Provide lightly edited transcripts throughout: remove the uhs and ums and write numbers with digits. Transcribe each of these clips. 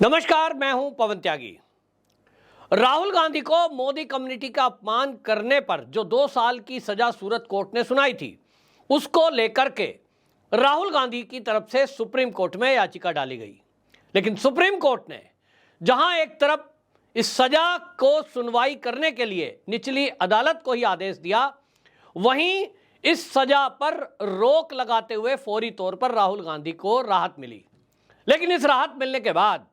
नमस्कार, मैं हूं पवन त्यागी। राहुल गांधी को मोदी कम्युनिटी का अपमान करने पर जो 2 साल की सजा सूरत कोर्ट ने सुनाई थी, उसको लेकर के राहुल गांधी की तरफ से सुप्रीम कोर्ट में याचिका डाली गई। लेकिन सुप्रीम कोर्ट ने जहां एक तरफ इस सजा को सुनवाई करने के लिए निचली अदालत को ही आदेश दिया, वहीं इस सजा पर रोक लगाते हुए फौरी तौर पर राहुल गांधी को राहत मिली। लेकिन इस राहत मिलने के बाद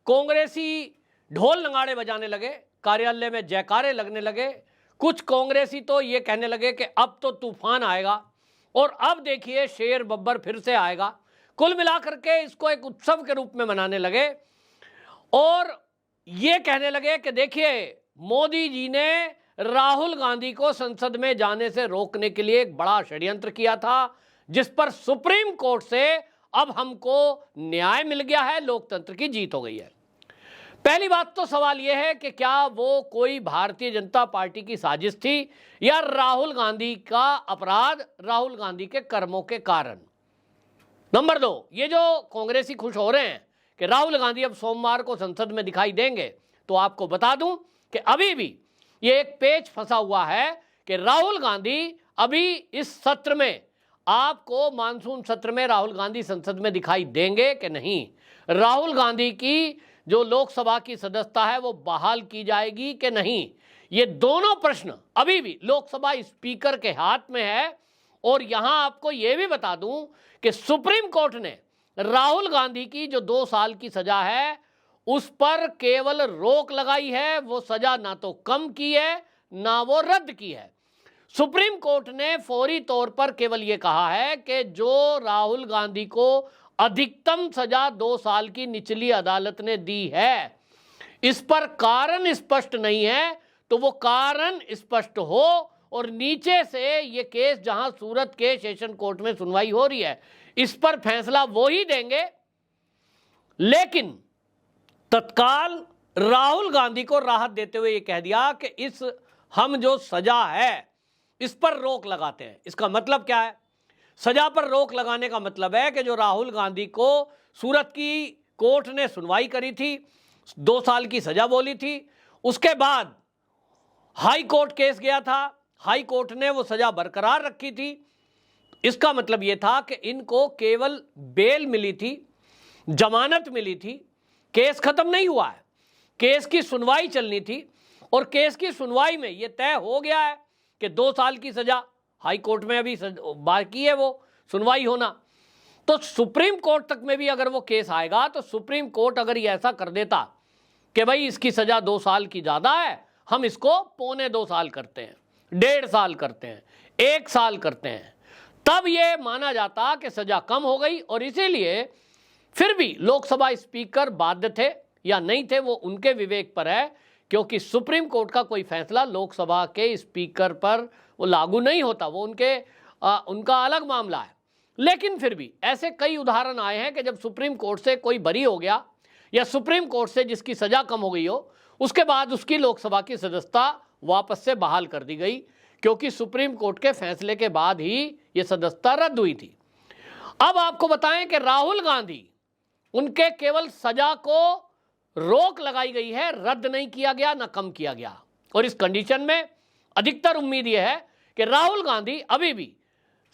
कांग्रेसी ढोल नगाड़े बजाने लगे, कार्यालय में जयकारे लगने लगे। कुछ कांग्रेसी तो ये कहने लगे कि अब तो तूफान आएगा और अब देखिए शेर बब्बर फिर से आएगा। कुल मिलाकर के इसको एक उत्सव के रूप में मनाने लगे और ये कहने लगे कि देखिए मोदी जी ने राहुल गांधी को संसद में जाने से रोकने के लिए एक बड़ा षड्यंत्र किया था, जिस पर सुप्रीम कोर्ट से अब हमको न्याय मिल गया है, लोकतंत्र की जीत हो गई है। पहली बात तो सवाल यह है कि क्या वो कोई भारतीय जनता पार्टी की साजिश थी या राहुल गांधी का अपराध, राहुल गांधी के कर्मों के कारण। नंबर 2, ये जो कांग्रेसी खुश हो रहे हैं कि राहुल गांधी अब सोमवार को संसद में दिखाई देंगे, तो आपको बता दूं कि अभी भी ये एक पेच फंसा हुआ है कि राहुल गांधी अभी इस सत्र में, आपको मानसून सत्र में राहुल गांधी संसद में दिखाई देंगे कि नहीं। राहुल गांधी की जो लोकसभा की सदस्यता है वो बहाल की जाएगी कि नहीं, ये दोनों प्रश्न अभी भी लोकसभा स्पीकर के हाथ में है। और यहां आपको यह भी बता दूं कि सुप्रीम कोर्ट ने राहुल गांधी की जो 2 साल की सजा है उस पर केवल रोक लगाई है, वो सजा ना तो कम की है ना वो रद्द की है। सुप्रीम कोर्ट ने फौरी तौर पर केवल यह कहा है कि जो राहुल गांधी को अधिकतम सजा 2 साल की निचली अदालत ने दी है, इस पर कारण स्पष्ट नहीं है, तो वो कारण स्पष्ट हो और नीचे से ये केस जहां सूरत के सेशन कोर्ट में सुनवाई हो रही है, इस पर फैसला वो ही देंगे। लेकिन तत्काल राहुल गांधी को राहत देते हुए ये कह दिया कि इस हम जो सजा है इस पर रोक लगाते हैं। इसका मतलब क्या है? सजा पर रोक लगाने का मतलब है कि जो राहुल गांधी को सूरत की कोर्ट ने सुनवाई करी थी, 2 साल की सजा बोली थी, उसके बाद हाई कोर्ट केस गया था, हाई कोर्ट ने वो सजा बरकरार रखी थी। इसका मतलब यह था कि इनको केवल बेल मिली थी, जमानत मिली थी, केस खत्म नहीं हुआ है, केस की सुनवाई चलनी थी और केस की सुनवाई में यह तय हो गया है कि 2 साल की सजा, हाई कोर्ट में अभी बाकी है वो सुनवाई होना। तो सुप्रीम कोर्ट तक में भी अगर वो केस आएगा तो सुप्रीम कोर्ट अगर ये ऐसा कर देता कि भाई इसकी सजा 2 साल की ज़्यादा है, हम इसको 1.25 साल करते हैं, 1.5 साल करते हैं, 1 साल करते हैं, तब ये माना जाता कि सजा कम हो गई। और इसीलिए फिर भी लोकसभा स्पीकर बाध्य थे या नहीं थे वो उनके विवेक पर है, क्योंकि सुप्रीम कोर्ट का कोई फैसला लोकसभा के स्पीकर पर वो लागू नहीं होता, वो उनका अलग मामला है। लेकिन फिर भी ऐसे कई उदाहरण आए हैं कि जब सुप्रीम कोर्ट से कोई बरी हो गया या सुप्रीम कोर्ट से जिसकी सजा कम हो गई हो, उसके बाद उसकी लोकसभा की सदस्यता वापस से बहाल कर दी गई, क्योंकि सुप्रीम कोर्ट के फैसले के बाद ही ये सदस्यता रद्द हुई थी। अब आपको बताएं कि राहुल गांधी, उनके केवल सजा को रोक लगाई गई है, रद्द नहीं किया गया ना कम किया गया। और इस कंडीशन में अधिकतर उम्मीद यह है कि राहुल गांधी अभी भी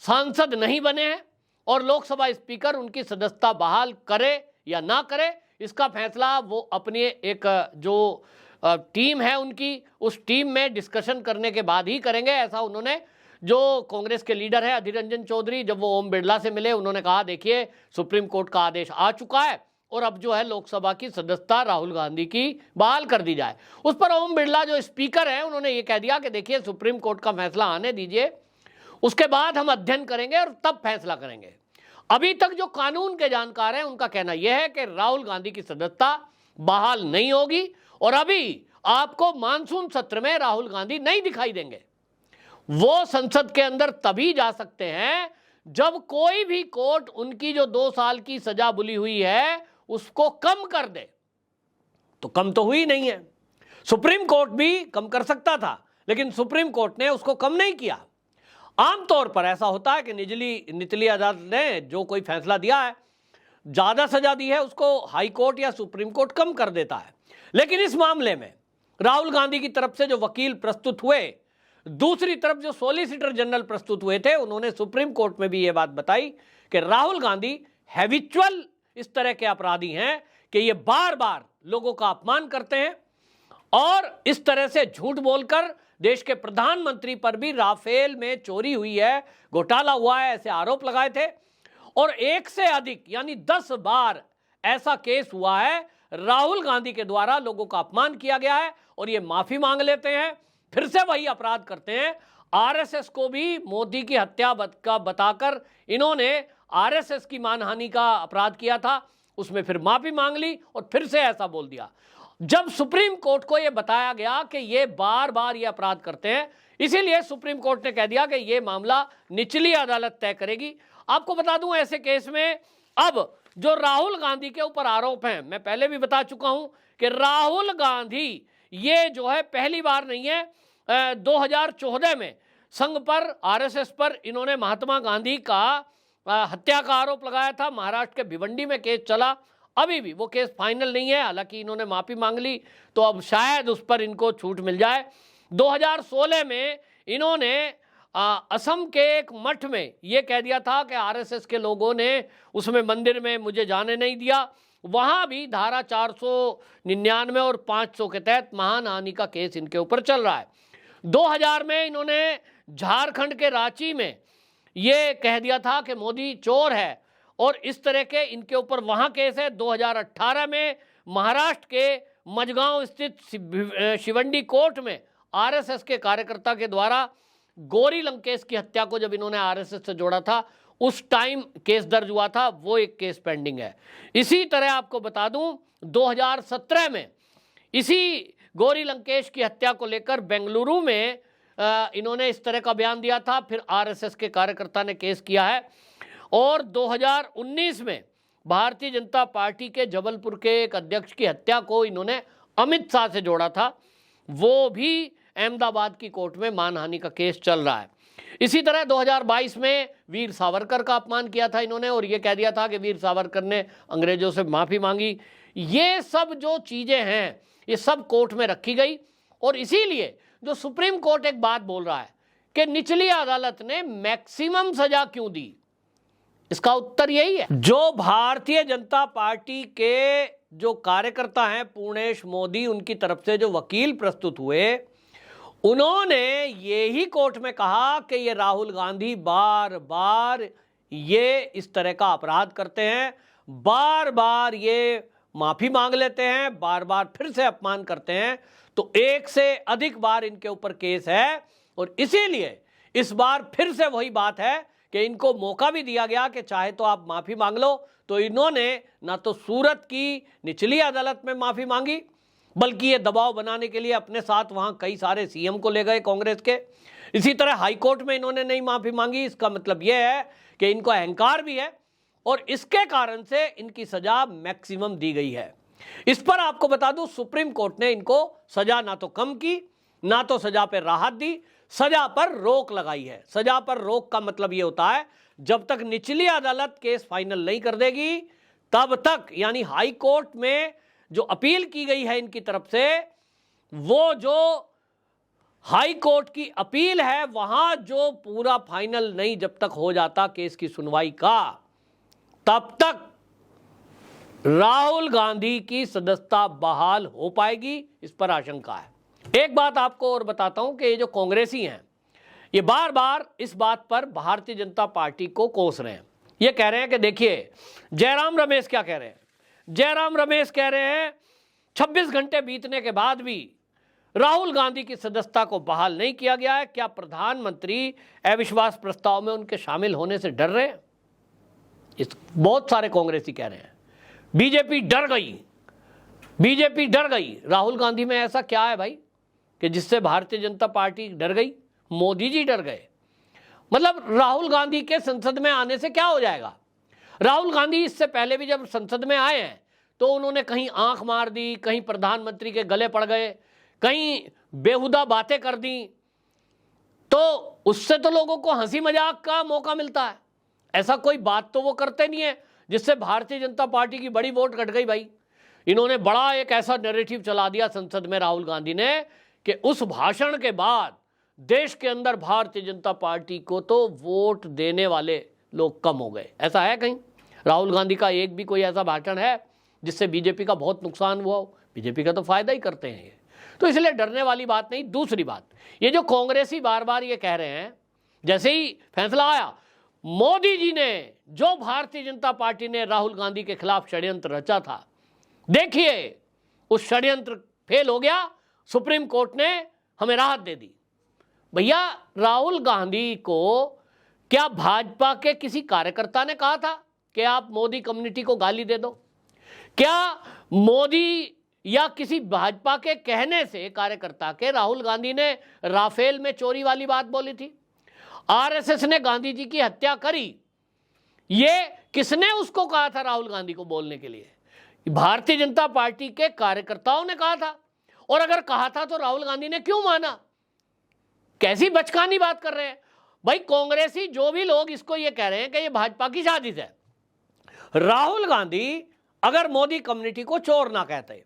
सांसद नहीं बने हैं और लोकसभा स्पीकर उनकी सदस्यता बहाल करे या ना करे, इसका फैसला वो अपनी एक जो टीम है उनकी, उस टीम में डिस्कशन करने के बाद ही करेंगे। ऐसा उन्होंने, जो कांग्रेस के लीडर है अधीर रंजन चौधरी, जब वो ओम बिरला से मिले, उन्होंने कहा देखिए सुप्रीम कोर्ट का आदेश आ चुका है और अब जो है लोकसभा की सदस्यता राहुल गांधी की बहाल कर दी जाए। उस पर ओम बिरला जो स्पीकर हैं उन्होंने ये कह दिया कि देखिए सुप्रीम कोर्ट का फैसला आने दीजिए, उसके बाद हम अध्ययन करेंगे और तब फैसला करेंगे। अभी तक जो कानून के जानकार हैं उनका कहना यह है कि राहुल गांधी की सदस्यता बहाल नहीं होगी और अभी आपको मानसून सत्र में राहुल गांधी नहीं दिखाई देंगे। वो संसद के अंदर तभी जा सकते हैं जब कोई भी कोर्ट उनकी जो 2 साल की सजा बुली हुई है उसको कम कर दे। तो कम तो हुई नहीं है, सुप्रीम कोर्ट भी कम कर सकता था लेकिन सुप्रीम कोर्ट ने उसको कम नहीं किया। आमतौर पर ऐसा होता है कि निचली अदालत ने जो कोई फैसला दिया है ज्यादा सजा दी है उसको हाई कोर्ट या सुप्रीम कोर्ट कम कर देता है। लेकिन इस मामले में राहुल गांधी की तरफ से जो वकील प्रस्तुत हुए, दूसरी तरफ जो सॉलिसिटर जनरल प्रस्तुत हुए थे, उन्होंने सुप्रीम कोर्ट में भी यह बात बताई कि राहुल गांधी हैबिचुअल इस तरह के अपराधी हैं कि ये बार बार लोगों का अपमान करते हैं और इस तरह से झूठ बोलकर देश के प्रधानमंत्री पर भी राफेल में चोरी हुई है, घोटाला हुआ है, ऐसे आरोप लगाए थे। और एक से अधिक यानी 10 बार ऐसा केस हुआ है, राहुल गांधी के द्वारा लोगों का अपमान किया गया है और ये माफी मांग लेते हैं, फिर से वही अपराध करते हैं। आरएसएस को भी मोदी की हत्या का बताकर इन्होंने आरएसएस की मानहानि का अपराध किया था, उसमें फिर माफी मांग ली और फिर से ऐसा बोल दिया। जब सुप्रीम कोर्ट को यह बताया गया कि ये बार बार ये अपराध करते हैं, इसीलिए सुप्रीम कोर्ट ने कह दिया कि ये मामला निचली अदालत तय करेगी। आपको बता दूं, ऐसे केस में अब जो राहुल गांधी के ऊपर आरोप हैं, मैं पहले भी बता चुका हूं कि राहुल गांधी ये जो है पहली बार नहीं है। 2014 में संघ पर, आरएसएस पर इन्होंने महात्मा गांधी का हत्या का आरोप लगाया था। महाराष्ट्र के भिवंडी में केस चला, अभी भी वो केस फाइनल नहीं है, हालांकि इन्होंने माफी मांग ली तो अब शायद उस पर इनको छूट मिल जाए। 2016 में इन्होंने असम के एक मठ में ये कह दिया था कि आरएसएस के लोगों ने उसमें मंदिर में मुझे जाने नहीं दिया, वहां भी धारा 499 और 500 के तहत मानहानि का केस इनके ऊपर चल रहा है। 2000 में इन्होंने झारखंड के रांची में ये कह दिया था कि मोदी चोर है और इस तरह के इनके ऊपर वहां केस है। 2018 में महाराष्ट्र के मजगांव स्थित शिवंडी कोर्ट में आरएसएस के कार्यकर्ता के द्वारा गौरी लंकेश की हत्या को जब इन्होंने आरएसएस से जोड़ा था, उस टाइम केस दर्ज हुआ था, वो एक केस पेंडिंग है। इसी तरह आपको बता दूं, 2017 में इसी गौरी लंकेश की हत्या को लेकर बेंगलुरु में इन्होंने इस तरह का बयान दिया था, फिर आरएसएस के कार्यकर्ता ने केस किया है। और 2019 में भारतीय जनता पार्टी के जबलपुर के एक अध्यक्ष की हत्या को इन्होंने अमित शाह से जोड़ा था, वो भी अहमदाबाद की कोर्ट में मानहानि का केस चल रहा है। इसी तरह 2022 में वीर सावरकर का अपमान किया था इन्होंने और ये कह दिया था कि वीर सावरकर ने अंग्रेजों से माफी मांगी। ये सब जो चीजें हैं ये सब कोर्ट में रखी गई और इसीलिए जो सुप्रीम कोर्ट एक बात बोल रहा है कि निचली अदालत ने मैक्सिमम सजा क्यों दी, इसका उत्तर यही है। जो भारतीय जनता पार्टी के जो कार्यकर्ता हैं, पूर्णेश मोदी, उनकी तरफ से जो वकील प्रस्तुत हुए, उन्होंने यही कोर्ट में कहा कि ये राहुल गांधी बार बार ये इस तरह का अपराध करते हैं, बार बार ये माफी मांग लेते हैं, बार बार फिर से अपमान करते हैं, तो एक से अधिक बार इनके ऊपर केस है और इसीलिए इस बार फिर से वही बात है कि इनको मौका भी दिया गया कि चाहे तो आप माफी मांग लो। तो इन्होंने ना तो सूरत की निचली अदालत में माफी मांगी, बल्कि ये दबाव बनाने के लिए अपने साथ वहां कई सारे सीएम को ले गए कांग्रेस के। इसी तरह हाई कोर्ट में इन्होंने नहीं माफी मांगी। इसका मतलब यह है कि इनको अहंकार भी है और इसके कारण से इनकी सजा मैक्सिमम दी गई है। इस पर आपको बता दूं, सुप्रीम कोर्ट ने इनको सजा ना तो कम की, ना तो सजा पर राहत दी, सजा पर रोक लगाई है। सजा पर रोक का मतलब यह होता है जब तक निचली अदालत केस फाइनल नहीं कर देगी तब तक, यानी हाई कोर्ट में जो अपील की गई है इनकी तरफ से, वो जो हाई कोर्ट की अपील है वहां जो पूरा फाइनल नहीं जब तक हो जाता केस की सुनवाई का, तब तक राहुल गांधी की सदस्यता बहाल हो पाएगी, इस पर आशंका है। एक बात आपको और बताता हूं कि ये जो कांग्रेसी हैं ये बार बार इस बात पर भारतीय जनता पार्टी को कोस रहे हैं। ये कह रहे हैं कि देखिए जयराम रमेश क्या कह रहे हैं। जयराम रमेश कह रहे हैं 26 घंटे बीतने के बाद भी राहुल गांधी की सदस्यता को बहाल नहीं किया गया है। क्या प्रधानमंत्री अविश्वास प्रस्ताव में उनके शामिल होने से डर रहे हैं? बहुत सारे कांग्रेसी कह रहे हैं बीजेपी डर गई, बीजेपी डर गई। राहुल गांधी में ऐसा क्या है भाई कि जिससे भारतीय जनता पार्टी डर गई? मोदी जी डर गए। मतलब राहुल गांधी के संसद में आने से क्या हो जाएगा? राहुल गांधी इससे पहले भी जब संसद में आए हैं तो उन्होंने कहीं आंख मार दी, कहीं प्रधानमंत्री के गले पड़ गए, कहीं बेहुदा बातें कर दी, तो उससे तो लोगों को हंसी मजाक का मौका मिलता है। ऐसा कोई बात तो वो करते नहीं है जिससे भारतीय जनता पार्टी की बड़ी वोट कट गई भाई। इन्होंने बड़ा एक ऐसा नैरेटिव चला दिया संसद में राहुल गांधी ने कि उस भाषण के बाद देश के अंदर भारतीय जनता पार्टी को तो वोट देने वाले लोग कम हो गए। ऐसा है कहीं? राहुल गांधी का एक भी कोई ऐसा भाषण है जिससे बीजेपी का बहुत नुकसान हुआ हो? बीजेपी का तो फायदा ही करते हैं ये, तो इसलिए डरने वाली बात नहीं। दूसरी बात, ये जो कांग्रेसी बार बार ये कह रहे हैं, जैसे ही फैसला आया, मोदी जी ने जो भारतीय जनता पार्टी ने राहुल गांधी के खिलाफ षड्यंत्र रचा था, देखिए उस षड्यंत्र फेल हो गया, सुप्रीम कोर्ट ने हमें राहत दे दी। भैया, राहुल गांधी को क्या भाजपा के किसी कार्यकर्ता ने कहा था कि आप मोदी कम्युनिटी को गाली दे दो? क्या मोदी या किसी भाजपा के कहने से कार्यकर्ता के राहुल गांधी ने राफेल में चोरी वाली बात बोली थी? आरएसएस ने गांधी जी की हत्या करी, ये किसने उसको कहा था राहुल गांधी को बोलने के लिए? भारतीय जनता पार्टी के कार्यकर्ताओं ने कहा था। और अगर कहा था तो राहुल गांधी ने क्यों माना? कैसी बचकानी बात कर रहे हैं भाई। कांग्रेसी जो भी लोग इसको ये कह रहे हैं कि ये भाजपा की साजिश है। राहुल गांधी अगर मोदी कम्युनिटी को चोर ना कहते,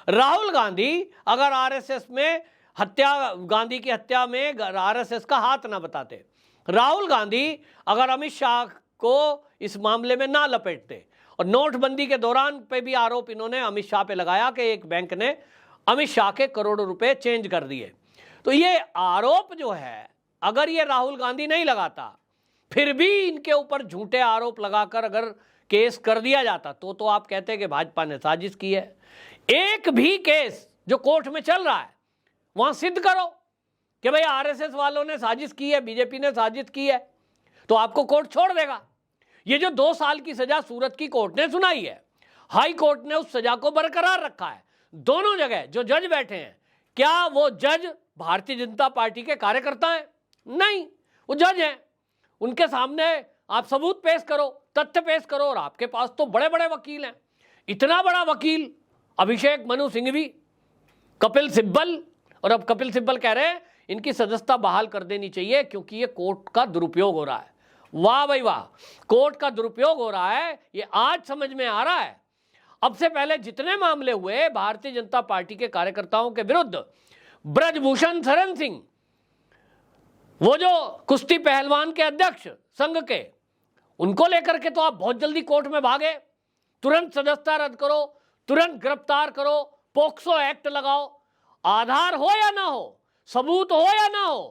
राहुल गांधी अगर आरएसएस में गांधी की हत्या में आरएसएस का हाथ ना बताते, राहुल गांधी अगर अमित शाह को इस मामले में ना लपेटते, और नोटबंदी के दौरान पे भी आरोप इन्होंने अमित शाह पे लगाया कि एक बैंक ने अमित शाह के करोड़ों रुपए चेंज कर दिए, तो ये आरोप जो है अगर ये राहुल गांधी नहीं लगाता, फिर भी इनके ऊपर झूठे आरोप लगाकर अगर केस कर दिया जाता तो आप कहते कि भाजपा ने साजिश की है। एक भी केस जो कोर्ट में चल रहा है वहां सिद्ध करो कि भाई आरएसएस वालों ने साजिश की है, बीजेपी ने साजिश की है, तो आपको कोर्ट छोड़ देगा। ये जो 2 साल की सजा सूरत की कोर्ट ने सुनाई है, हाई कोर्ट ने उस सजा को बरकरार रखा है। दोनों जगह जो जज बैठे हैं, क्या वो जज भारतीय जनता पार्टी के कार्यकर्ता हैं? नहीं, वो जज हैं। उनके सामने आप सबूत पेश करो, तथ्य पेश करो, और आपके पास तो बड़े बड़े वकील हैं। इतना बड़ा वकील अभिषेक मनु सिंघवी, कपिल सिब्बल, और अब कपिल सिब्बल कह रहे हैं इनकी सदस्यता बहाल कर देनी चाहिए क्योंकि ये कोर्ट का दुरुपयोग हो रहा है। वाह भाई वाह, कोर्ट का दुरुपयोग हो रहा है, ये आज समझ में आ रहा है। अब से पहले जितने मामले हुए भारतीय जनता पार्टी के कार्यकर्ताओं के विरुद्ध, ब्रजभूषण शरण सिंह, वो जो कुश्ती पहलवान के अध्यक्ष संघ के, उनको लेकर के तो आप बहुत जल्दी कोर्ट में भागे। तुरंत सदस्यता रद्द करो, तुरंत गिरफ्तार करो, पोक्सो एक्ट लगाओ। आधार हो या ना हो, सबूत हो या ना हो,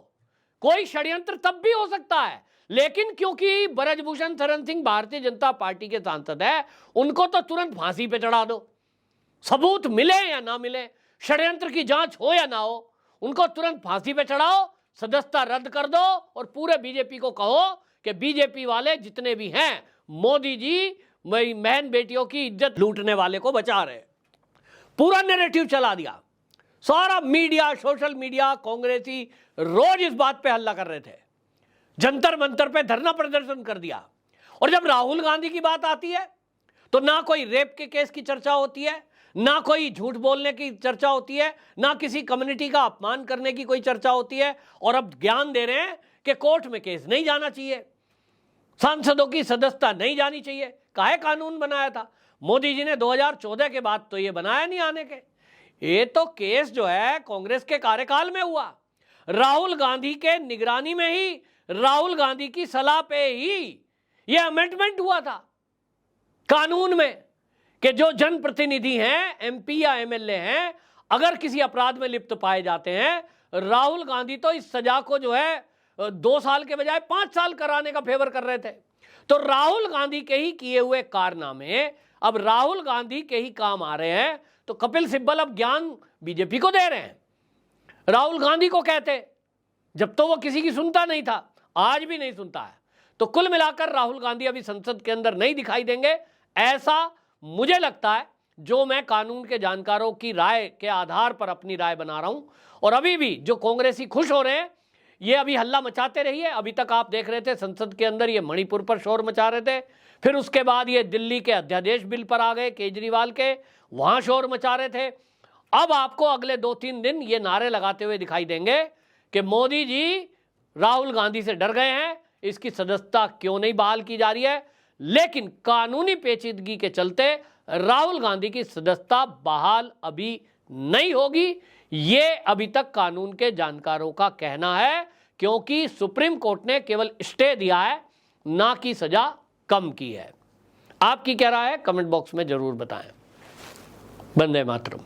कोई षड्यंत्र तब भी हो सकता है, लेकिन क्योंकि ब्रजभूषण शरण सिंह भारतीय जनता पार्टी के सांसद है, उनको तो तुरंत फांसी पे चढ़ा दो। सबूत मिले या ना मिले, षड्यंत्र की जांच हो या ना हो, उनको तुरंत फांसी पे चढ़ाओ, सदस्यता रद्द कर दो, और पूरे बीजेपी को कहो कि बीजेपी वाले जितने भी हैं, मोदी जी बहन बेटियों की इज्जत लूटने वाले को बचा रहे। पूरा नैरेटिव चला दिया। सारा मीडिया, सोशल मीडिया, कांग्रेसी रोज इस बात पे हल्ला कर रहे थे, जंतर मंतर पे धरना प्रदर्शन कर दिया। और जब राहुल गांधी की बात आती है तो ना कोई रेप के केस की चर्चा होती है, ना कोई झूठ बोलने की चर्चा होती है, ना किसी कम्युनिटी का अपमान करने की कोई चर्चा होती है। और अब ज्ञान दे रहे हैं कि कोर्ट में केस नहीं जाना चाहिए, सांसदों की सदस्यता नहीं जानी चाहिए। काहे कानून बनाया था मोदी जी ने 2014 के बाद? तो ये बनाया नहीं आने के। ये तो केस जो है कांग्रेस के कार्यकाल में हुआ, राहुल गांधी के निगरानी में ही, राहुल गांधी की सलाह पे ही ये अमेंडमेंट हुआ था कानून में कि जो जनप्रतिनिधि हैं, एमपी या एमएलए हैं, अगर किसी अपराध में लिप्त पाए जाते हैं, राहुल गांधी तो इस सजा को जो है 2 साल के बजाय 5 साल कराने का फेवर कर रहे थे। तो राहुल गांधी के ही किए हुए कारनामे अब राहुल गांधी के ही काम आ रहे हैं। तो कपिल सिब्बल अब ज्ञान बीजेपी को दे रहे हैं, राहुल गांधी को कहते, जब तो वो किसी की सुनता नहीं था, आज भी नहीं सुनता है। तो कुल मिलाकर राहुल गांधी अभी संसद के अंदर नहीं दिखाई देंगे, ऐसा मुझे लगता है, जो मैं कानून के जानकारों की राय के आधार पर अपनी राय बना रहा हूं। और अभी भी जो कांग्रेसी खुश हो रहे हैं, ये अभी हल्ला मचाते रहिए। अभी तक आप देख रहे थे संसद के अंदर ये मणिपुर पर शोर मचा रहे थे, फिर उसके बाद ये दिल्ली के अध्यादेश बिल पर आ गए, केजरीवाल के, वहां शोर मचा रहे थे। अब आपको अगले 2-3 दिन ये नारे लगाते हुए दिखाई देंगे कि मोदी जी राहुल गांधी से डर गए हैं, इसकी सदस्यता क्यों नहीं बहाल की जा रही है। लेकिन कानूनी पेचीदगी के चलते राहुल गांधी की सदस्यता बहाल अभी नहीं होगी, ये अभी तक कानून के जानकारों का कहना है, क्योंकि सुप्रीम कोर्ट ने केवल स्टे दिया है, ना कि सजा कम की है। आपकी क्या राय है? कमेंट बॉक्स में जरूर बताएं। वंदे मातरम।